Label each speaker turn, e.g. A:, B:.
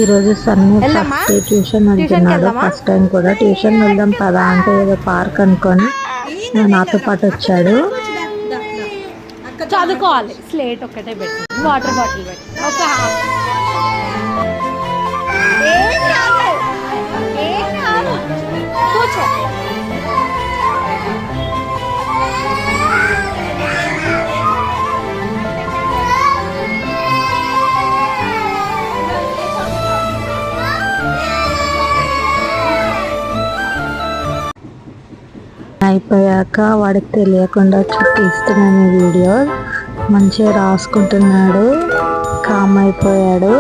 A: ఈరోజు Sunny first tuition వెళ్తున్నాడు. First time కూడా ట్యూషన్ వెళ్దాం పదా అంటే ఏదో పార్క్ అనుకొని నాతో పాటు వచ్చాడు.
B: చదువుకోవాలి. స్లేట్ ఒక్కటే పెట్టి వాటర్ బాటిల్ పెట్టి ఒక కూర్చో.
A: అయిపోయాక వాడికి తెలియకుండా చూపిస్తున్నాను వీడియో. మంచిగా రాసుకుంటున్నాడు, కామ్ అయిపోయాడు.